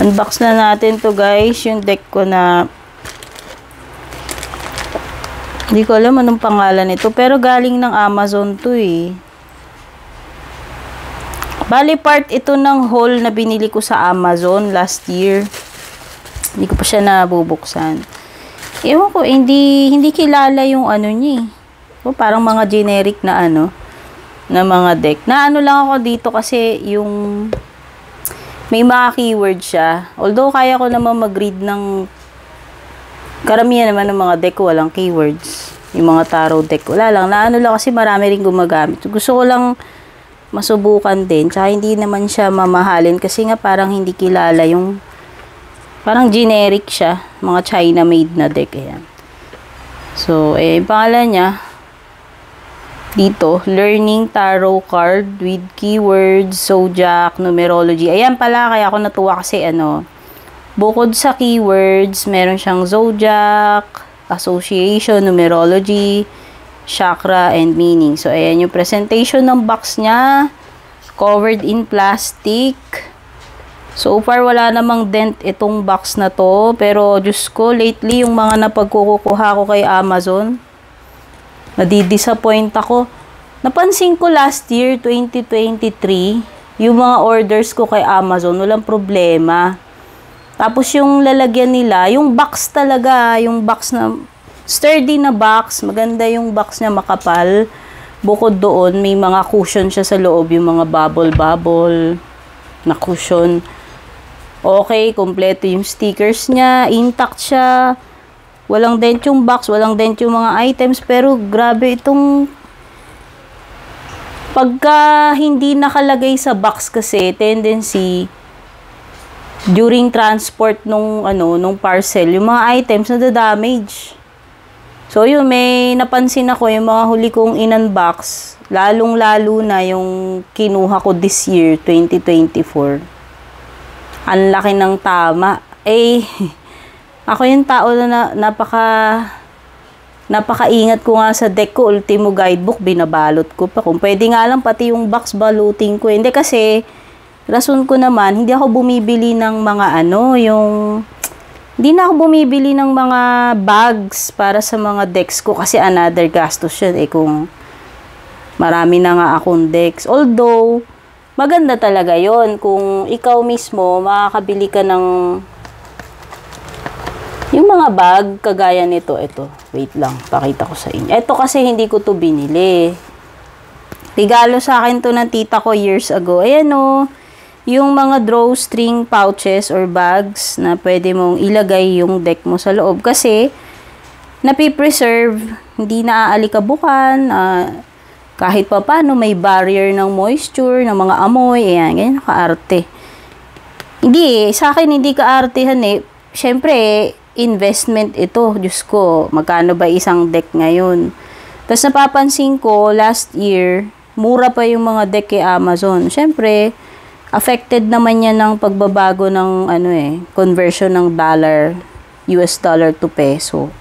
Unbox na natin to guys, yung deck ko na hindi ko alam anong pangalan nito, pero galing ng Amazon to eh. Bali part ito ng haul na binili ko sa Amazon last year. Hindi ko pa siya nabubuksan. Ewan ko, hindi kilala yung ano niya eh. So, parang mga generic na ano, na mga deck. Na ano lang ako dito kasi yung may mga keyword siya. Although, kaya ko naman mag-read ng karamihan naman ng mga deck, walang keywords. Yung mga tarot deck, wala lang. Na ano lang kasi marami rin gumagamit. Gusto ko lang masubukan din. Tsaka hindi naman siya mamahalin kasi nga parang hindi kilala yung parang generic siya. Mga China-made na deck. Ayan. So, yung pangalan niya dito, Learning Tarot Card with Keywords, Zodiac, Numerology. Ayan pala, kaya ako natuwa kasi ano, bukod sa keywords, meron siyang Zodiac, Association, Numerology, Chakra, and Meaning. So, ayan yung presentation ng box niya. Covered in plastic. So far, wala namang dent itong box na to. Pero, Diyos ko, lately, yung mga napagkukuha ko kay Amazon, nadidisappoint ako. Napansin ko last year, 2023, yung mga orders ko kay Amazon, walang problema. Tapos yung lalagyan nila, yung box talaga, yung box na, sturdy na box, maganda yung box niya, makapal. Bukod doon, may mga cushion siya sa loob, yung mga bubble na cushion. Okay, kompleto yung stickers niya, intact siya. Walang dent yung box, walang dent yung mga items, pero grabe itong pagka hindi nakalagay sa box kasi tendency during transport nung parcel, yung mga items na-damage. So yun, may napansin ako yung mga huli kong in-unbox, lalong-lalo na yung kinuha ko this year, 2024. Ang laki ng tama. Ako yung tao na napaka-ingat ko nga sa deck ko. Ultimo guidebook, binabalot ko pa. Kung pwede nga lang, pati yung box balutin ko. Hindi kasi, rason ko naman, hindi ako bumibili ng mga hindi na ako bumibili ng mga bags para sa mga decks ko. Kasi another gastos yun kung marami na nga akong decks. Although, maganda talaga yon kung ikaw mismo makakabili ka ng yung mga bag, kagaya nito, ito. Wait lang, pakita ko sa inyo. Ito kasi hindi ko to binili. Regalo sa akin to ng tita ko years ago. Ayan o, yung mga drawstring pouches or bags na pwede mong ilagay yung deck mo sa loob. Kasi, napipreserve, hindi naaalikabukan, kahit pa paano, may barrier ng moisture, ng mga amoy, ayan, ganyan, nakaarte. Hindi sa akin hindi kaartehan Siyempre, investment ito. Diyos ko, magkano ba isang deck ngayon? Tapos napapansin ko, last year, mura pa yung mga deck kay Amazon. Siyempre, affected naman yan ng pagbabago ng conversion ng US dollar to peso.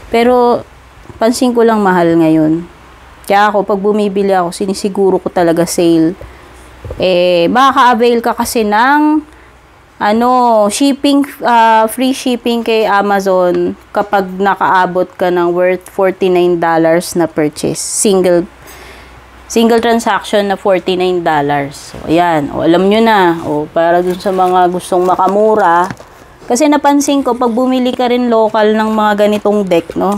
Pero, pansin ko lang mahal ngayon. Kaya ako, pag bumibili ako, sinisiguro ko talaga sale. Makaka-avail ka kasi ng shipping, free shipping kay Amazon kapag nakaabot ka ng worth $49 na purchase. Single transaction na $49. So, ayan. Alam nyo na. Para dun sa mga gustong makamura. Kasi napansin ko, pag bumili ka rin local ng mga ganitong deck, no?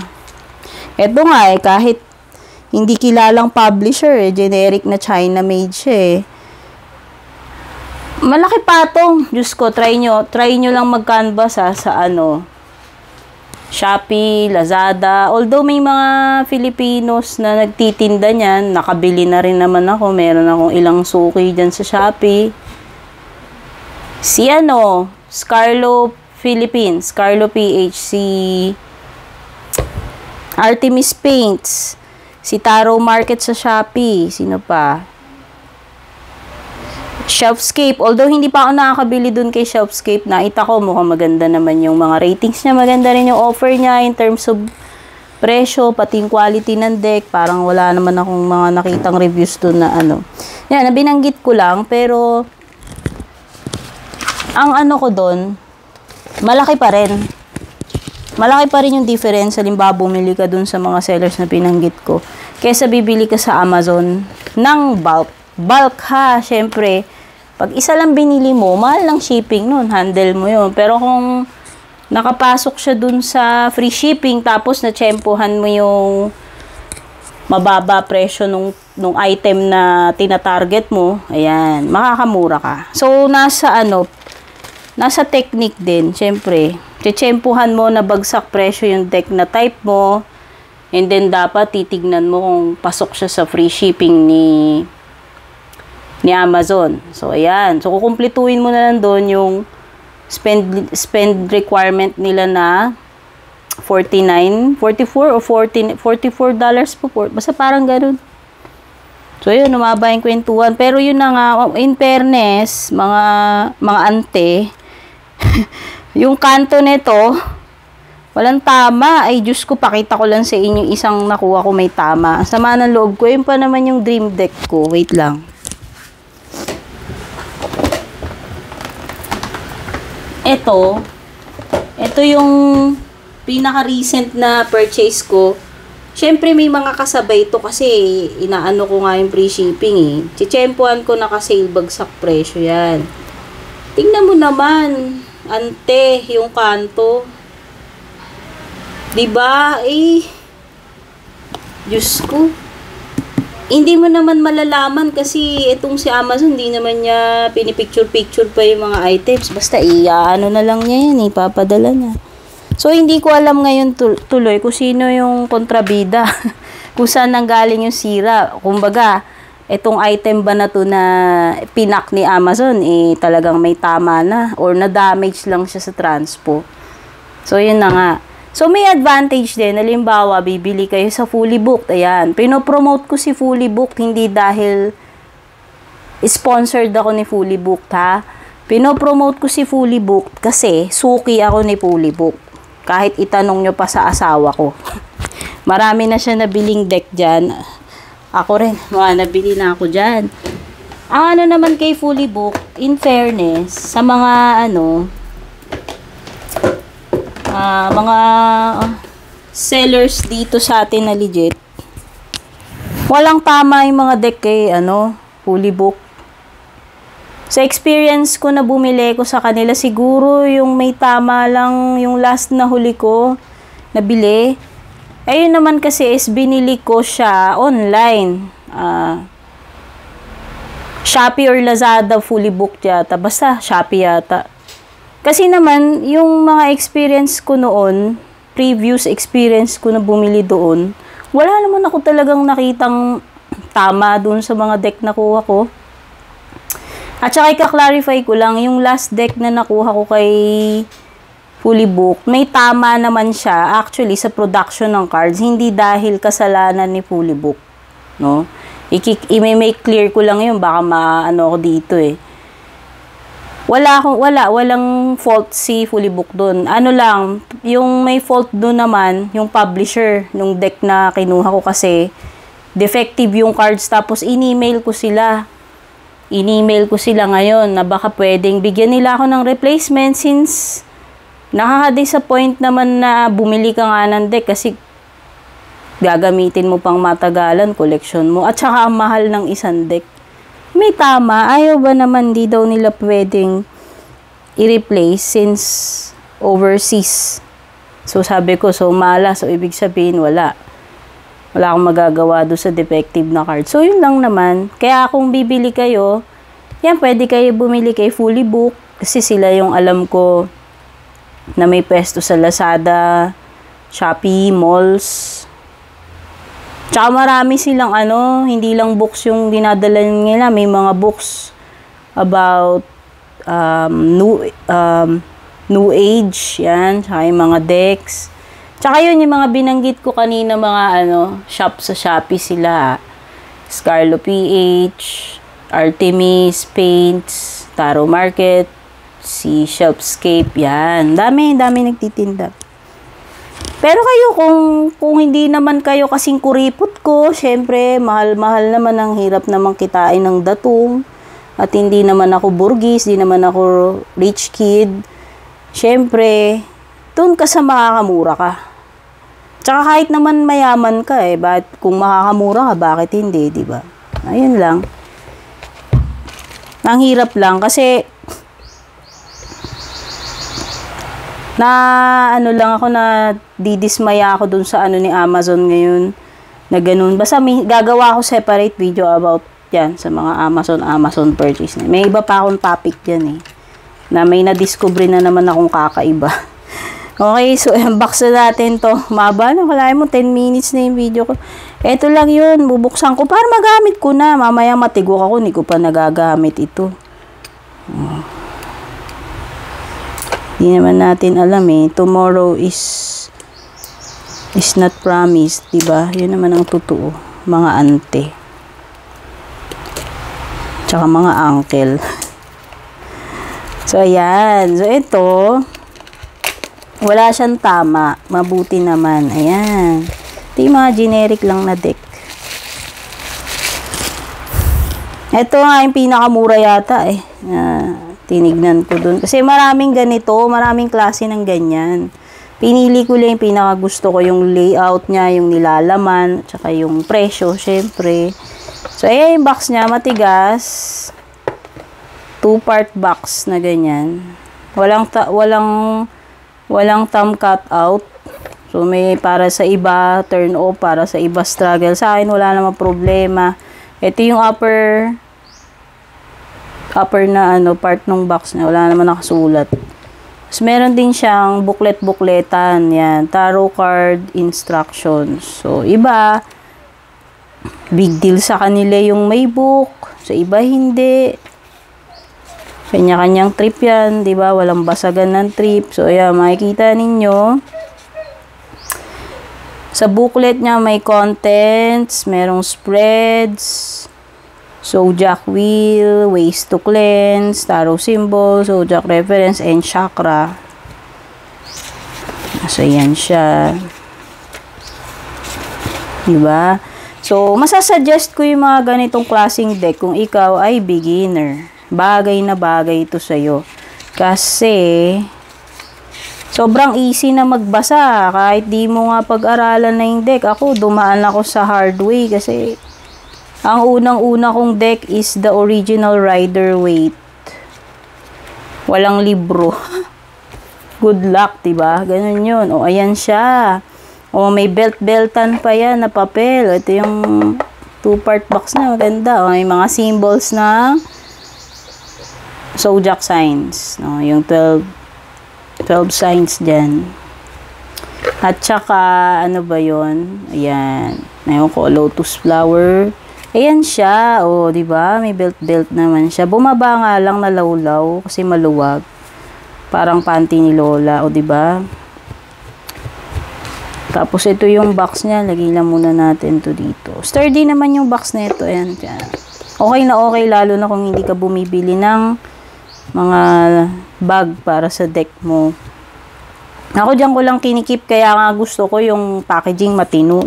Ito nga kahit hindi kilalang publisher, generic na China made siya malaki patong. Diyos ko, try nyo lang mag-canvas sa Shopee, Lazada. Although may mga Filipinos na nagtitinda niyan, nakabili na rin naman ako. Meron akong ilang suki dyan sa Shopee. Si Scarlo Philippines, Scarlo PH, si Artemis Paints, si Taro Market sa Shopee, sino pa? Shelfscape. Although hindi pa ako nakakabili dun kay Shelfscape, nakita ko mukhang maganda naman yung mga ratings niya. Maganda rin yung offer niya in terms of presyo, pati yung quality ng deck. Parang wala naman akong mga nakitang reviews dun na Yan, binanggit ko lang. Pero, ang ano ko doon, malaki pa rin. Malaki pa rin yung difference. Halimbawa, bumili ka dun sa mga sellers na pinanggit ko. Kesa bibili ka sa Amazon ng bulk. Bulk ha, syempre. Pag isa lang binili mo, mahal lang shipping nun. Handle mo yun. Pero kung nakapasok siya dun sa free shipping, tapos natsyempohan mo yung mababa presyo nung item na tinatarget mo, ayan, makakamura ka. So, nasa technique din, syempre. Tsyempohan mo na bagsak presyo yung deck na type mo, and then dapat titignan mo kung pasok siya sa free shipping ni Amazon. So, ayan. So, kukumplituin mo na lang doon yung spend requirement nila na $44 o $44 po. Basta parang ganun. So, yun, umaba yung kwentuhan. Pero yun na nga, in fairness, mga ante, yung kanto nito, walang tama. Ay, Diyos ko, pakita ko lang sa inyo isang nakuha ko may tama. Sama ng loob ko. Yun pa naman yung dream deck ko. Wait lang. Ito yung pinaka-recent na purchase ko. Siyempre, may mga kasabay ito kasi inaano ko nga yung free shipping eh. Chichempohan ko na kasi bagsak presyo yan. Tingnan mo naman, ante, yung kanto. Diba? Diyos ko. Hindi mo naman malalaman kasi itong si Amazon, hindi naman niya pinipicture-picture pa yung mga items. Basta ano na lang niya yan, ipapadala niya. So, hindi ko alam ngayon tuloy kung sino yung kontrabida. Kung saan nanggaling yung sira. Kumbaga, itong item ba na to na pinak ni Amazon, talagang may tama na. Or na-damage lang siya sa transpo. So, yun na nga. So, may advantage din. Halimbawa, bibili kayo sa Fully Booked. Ayan. Pinopromote ko si Fully Booked, hindi dahil sponsored ako ni Fully Booked, ha. Pinopromote ko si Fully Booked kasi suki ako ni Fully Booked. Kahit itanong nyo pa sa asawa ko. Marami na siya nabiling deck dyan. Ako rin, nabili na ako dyan. Ano naman kay Fully Booked, in fairness, sa mga mga sellers dito sa atin na legit, walang tama yung mga deck kay Fully Booked. Sa experience ko na bumili ko sa kanila, siguro yung may tama lang yung last na huli ko nabili. Ayun naman kasi is binili ko siya online. Shopee or Lazada, Fully Booked yata. Basta Shopee yata. Kasi naman, yung mga experience ko noon, previous experience ko na bumili doon, wala naman ako talagang nakitang tama doon sa mga deck na kuha ko. At saka ika-clarify ko lang, yung last deck na nakuha ko kay Fully Booked, may tama naman siya actually sa production ng cards, hindi dahil kasalanan ni Fully Booked, no? I-make clear ko lang yun, baka maano ako dito eh. Walang fault si Fully Booked doon. Ano lang, yung may fault doon naman, yung publisher nung deck na kinuha ko kasi defective yung cards, tapos in-email ko sila ngayon na baka pwedeng bigyan nila ako ng replacement since nakaka-disappoint naman na bumili ka nga ng deck kasi gagamitin mo pang matagalan, collection mo, at saka ang mahal ng isang deck. May tama, ayaw ba naman di daw nila pwedeng i-replace since overseas. So sabi ko, so malas, so ibig sabihin wala akong magagawa doon sa defective na card. So, yun lang naman. Kaya kung bibili kayo, yan, pwede kayo bumili kay Fully Booked kasi sila yung alam ko na may pwesto sa Lazada, Shopee, malls. Tsaka marami silang hindi lang books yung dinadala nila. May mga books about new age, yan. Tsaka yung mga decks. Tsaka yun, yung mga binanggit ko kanina, mga shop sa Shopee sila. Scarlo PH, Artemis Paints, Taro Market, si Shelfscape, yan. Dami nagtitinda. Pero kayo, kung hindi naman kayo kasing kuripot ko, syempre, mahal-mahal naman, ang hirap namang kitain ng datong. at hindi naman ako burgis, di naman ako rich kid, syempre, doon ka sa makakamura ka. Tsaka kahit naman mayaman ka kung makakamura ka, bakit hindi, di ba? Ayun lang. Ang hirap lang kasi ano lang ako na didismaya ako dun sa ni Amazon ngayon na ganun. Basta gagawa ako separate video about yan sa mga Amazon purchase. May iba pa akong topic yan na may na-discover na naman akong kakaiba. Okay, so unbox na natin to. Maba na, kalahin mo 10 minutes na yung video ko. Ito lang yun, bubuksan ko para magamit ko na. Mamaya matigok ako, hindi ko pa nagagamit ito. Hindi naman natin alam tomorrow is not promised, diba? Yun naman ang totoo, mga ante. Tsaka mga uncle. So, ayan. So, ito, wala siyang tama. Mabuti naman. Ayan. Ito yung mga generic lang na deck. Ito nga yung pinakamura yata tinignan ko dun. Kasi maraming ganito, maraming klase ng ganyan. Pinili ko lang yung pinakagusto ko, yung layout niya, yung nilalaman, tsaka yung presyo, syempre. So, ayan yung box niya, matigas. 2-part box na ganyan. Walang thumb cut out. So, may para sa iba, turn off, para sa iba, struggle. Sa akin, wala namang problema. Ito yung upper na part ng box na wala naman nakasulat. Tapos meron din siyang booklet-bookletan, yan, tarot card instructions. So iba big deal sa kanila yung may book, sa iba hindi. Kanya-kanyang trip yan, 'di ba? Walang basagan ng trip. So ayan, makikita ninyo. Sa booklet niya may contents, merong spreads, zodiac wheel, ways to cleanse, tarot symbol, zodiac reference, and chakra. So, yan siya. Diba? So, masasuggest ko yung mga ganitong klaseng deck kung ikaw ay beginner. Bagay na bagay ito sa'yo. Kasi, sobrang easy na magbasa. Kahit di mo nga pag-aralan na yung deck. Ako, dumaan ako sa hard way kasi ang unang-una kong deck is the original Rider-Waite. Walang libro. Good luck, diba? Ganun yun. O, ayan siya. O, may belt-beltan pa yan na papel. Ito yung 2-part box na. Maganda. O, may mga symbols na zodiac signs. No? Yung 12 signs dyan. At saka, ano ba yun? Ayan. Ngayon ko, lotus flower. Ayan siya, di ba? May belt naman siya. Bumaba nga lang na lawlaw kasi maluwag. Parang panty ni Lola, di ba? Tapos ito yung box niya, lagay lang muna natin to dito. Sturdy naman yung box na ito, ayan. Okay na okay lalo na kung hindi ka bumibili ng mga bag para sa deck mo. Ako diyan ko lang kinikip kaya nga gusto ko yung packaging matino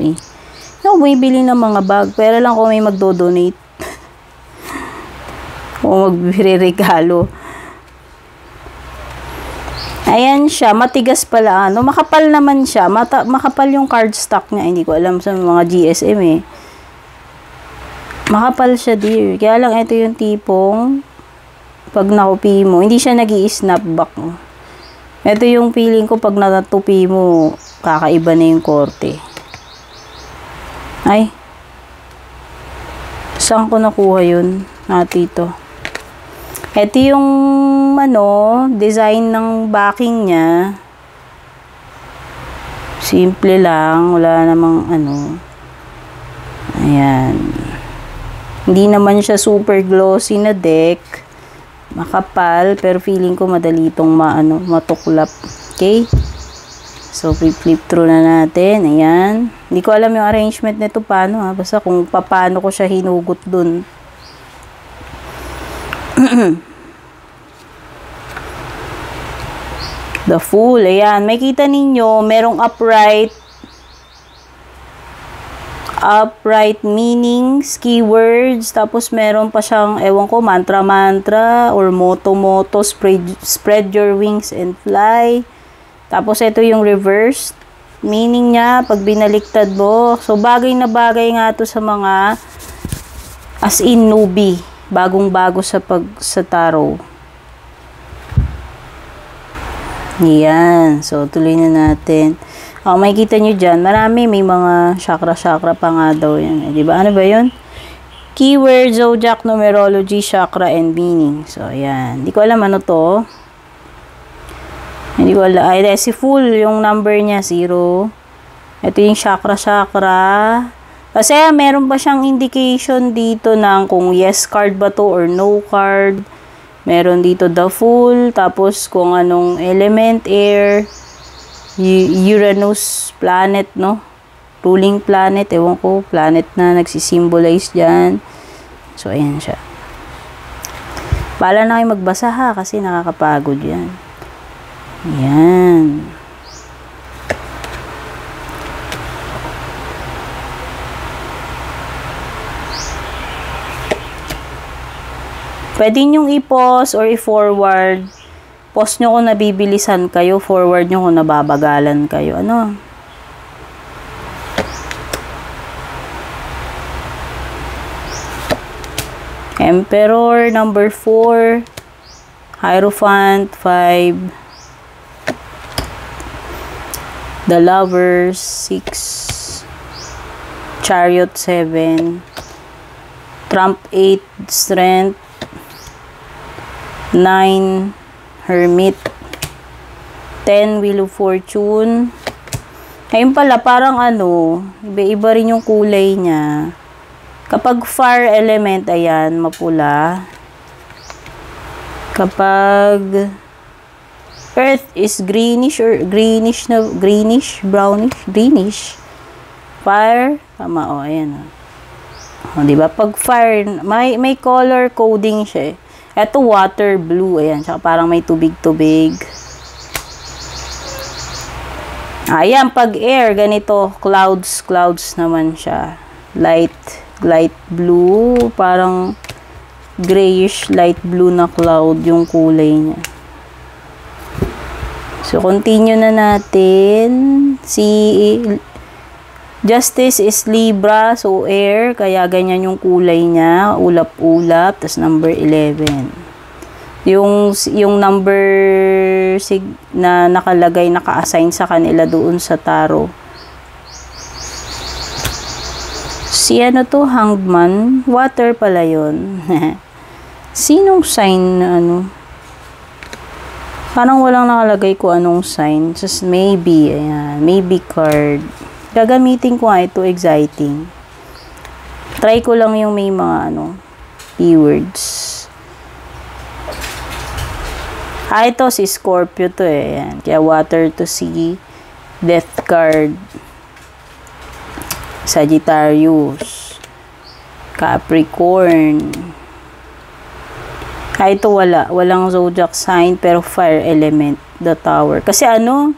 Ako bumibili ng mga bag. Pero lang kung may magdo-donate. O magre-regalo. Ayan siya. Matigas pala. Makapal naman siya. Makapal yung cardstock niya. Hindi ko alam sa mga GSM Makapal siya dear. Kaya lang ito yung tipong pag nakupi mo, hindi siya nag-i-snap back. Ito yung feeling ko pag natupi mo, kakaiba na yung korte. Ay. Saan ko nakuha yun? Dito. Ito yung design ng backing niya. Simple lang. Wala namang Ayan. Hindi naman siya super glossy na deck. Makapal. Pero feeling ko madali itong matuklap. Okay? So, flip through na natin. Ayan. Hindi ko alam yung arrangement nito paano Basta kung paano ko siya hinugot dun. The Fool. Ayan. May kita ninyo, merong upright upright meanings, keywords, tapos meron pa siyang, ewan ko, mantra-mantra, or motto-motto, spread your wings and fly. Tapos ito yung reverse meaning niya, pag binaliktad mo. So, bagay na bagay nga to sa mga, as in newbie, bagong-bago sa tarot. Yan. So, tuloy na natin. Makikita nyo dyan, marami, may mga chakra-chakra pa nga daw yan. Diba? Ano ba yun? Keyword, zodiac, numerology, chakra, and meaning. So, ayan. Hindi ko alam ano to. Hindi ko alam. Ay, si full yung number niya, 0. Ito yung chakra-chakra. Kasi meron pa siyang indication dito ng kung yes card ba to or no card. Meron dito the full. Tapos kung anong element, air, Uranus planet, no? Ruling planet, ewan ko, planet na nagsisimbolize dyan. So, ayan siya. Pala na kayo magbasa ha, kasi nakakapagod yan. Ayan. Pwede nyong i-pause or i-forward. Pause nyo kung nabibilisan kayo, forward nyo kung nababagalan kayo. Ano? Emperor, number 4. Hierophant, 5. The Lovers, 6. Chariot, 7. Trump, 8. Strength, 9. Hermit, 10, Wheel of Fortune. Ayun pala, parang ano, iba-iba rin yung kulay niya. Kapag fire element, ayan, mapula. Kapag earth is greenish or greenish na, greenish, brownish, greenish. Fire, tama, ayan. Diba? Pag fire, may color coding siya eh. Ito, water, blue. Ayan. Tsaka parang may tubig-tubig. Ayan, pag air, ganito. Clouds naman siya. Light blue. Parang grayish, light blue na cloud yung kulay niya. So, continue na natin. Justice is Libra, so air, kaya ganyan yung kulay niya, ulap-ulap, tas number 11. Yung number na nakalagay, naka-assign sa kanila doon sa tarot. Si ano to, Hangman, water pala yun. Sinong sign na ano? Parang walang nakalagay ko anong sign. Just maybe, ayan, maybe card. Gagamitin ko nga ito, exciting. Try ko lang yung may mga ano, keywords. Ito si Scorpio to eh. Yan. Kaya water to sea. Death card. Sagittarius. Capricorn. Ito wala. Walang zodiac sign pero fire element. The Tower. Kasi ano,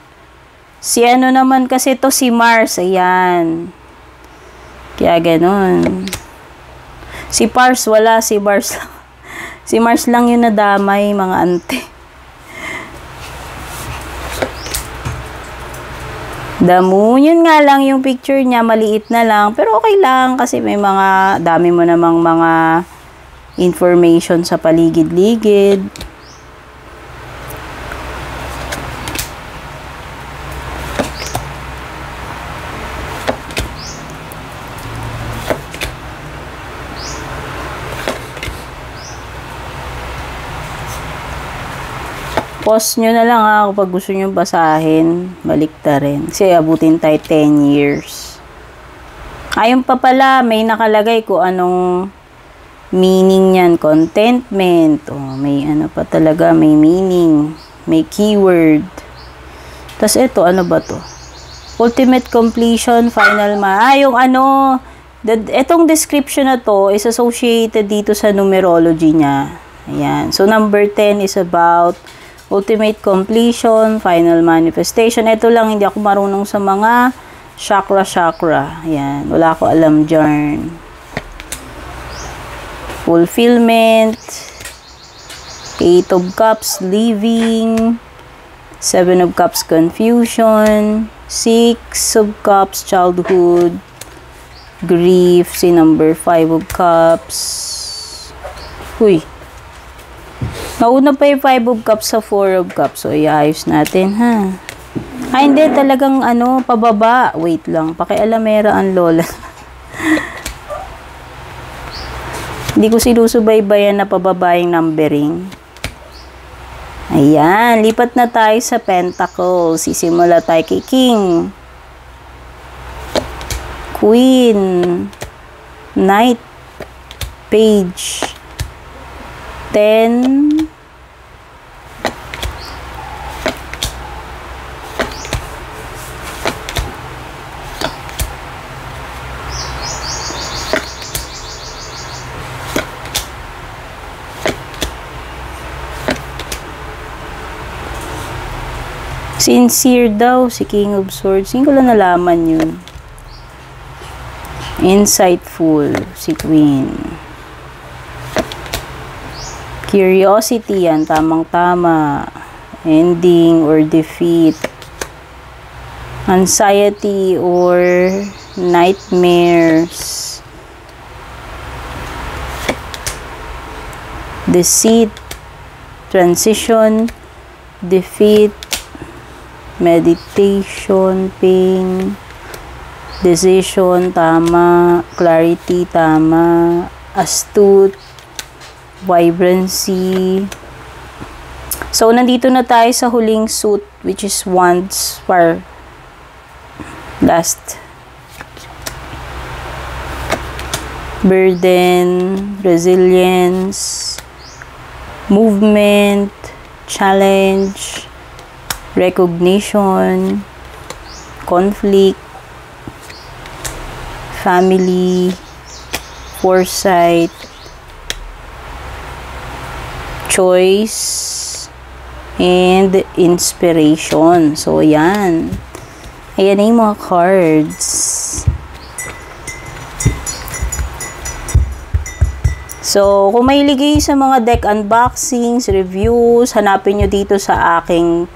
si ano naman kasi to si Mars, ayan. Kaya ganun. Si Mars, wala. Si Mars. Si Mars lang yung nadamay, mga ante. The Moon, yun nga lang yung picture niya, maliit na lang. Pero okay lang kasi may mga, dami mo namang mga information sa paligid-ligid. Pause nyo na lang ha, kapag gusto nyo basahin, balikta rin. Kasi abutin tayo 10 years. Ayun pa pala, may nakalagay ko anong meaning yan. Contentment. Oh, may ano pa talaga, may meaning. May keyword. Tapos ito, ano ba to? Ultimate completion, final yung ano, etong description na to is associated dito sa numerology niya. Ayan. So, number 10 is about ultimate completion, final manifestation. Ito lang, hindi ako marunong sa mga Chakra. Ayan. Wala ko alam dyan. Fulfillment. 8 of Cups, Living. 7 of Cups, Confusion. 6 of Cups, Childhood. Grief. Si number 5 of Cups. Uy. Nauna pa yung 5 of Cups sa 4 of Cups. So, iayos natin, ha? Ay, hindi. Talagang, pababa. Wait lang. Pakialamera ang lola. Hindi ko sinusubaybayan na pababa yung numbering. Ayan. Lipat na tayo sa Pentacles. Sisimula tayo kay King. Queen. Knight. Page. 10. Sincere daw si King of Swords. Hindi ko lang nalaman yun. Insightful si Queen. Curiosity yan. Tamang-tama. Ending or defeat. Anxiety or nightmares. Deceit. Transition. Defeat. Meditation, pain, decision, tama, clarity, tama, astute, vibrancy. So, nandito na tayo sa huling suit, which is Wands for last. Burden, resilience, movement, challenge, recognition, conflict, family, foresight, choice, and inspiration. So, ayan. Ayan na yung mga cards. So, kung may ligay sa mga deck unboxings, reviews, hanapin nyo dito sa aking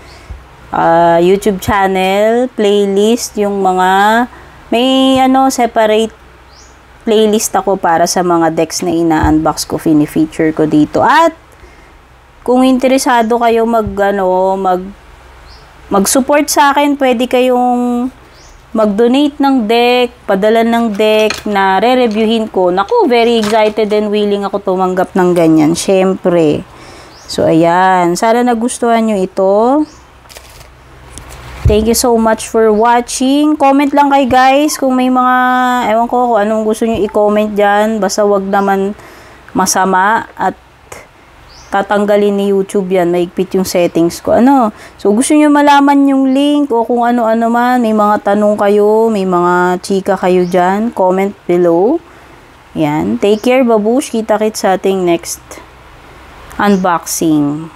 YouTube channel, playlist, yung mga may separate playlist ako para sa mga decks na ina-unbox ko, fini-feature ko dito. At kung interesado kayo mag-support sa akin, pwede kayong mag-donate ng deck, padala ng deck na re-reviewin ko. Naku, very excited and willing ako tumanggap ng ganyan, syempre. So, ayan. Sana nagustuhan nyo ito. Thank you so much for watching. Comment lang kayo guys kung may mga, ewan ko kung anong gusto nyo i-comment dyan. Basta wag naman masama at tatanggalin ni YouTube yan. Maigpit yung settings ko. So gusto nyo malaman yung link o kung ano-ano man. May mga tanong kayo, may mga chika kayo dyan. Comment below. Yan. Take care, babush. Kita-kits sa ating next unboxing.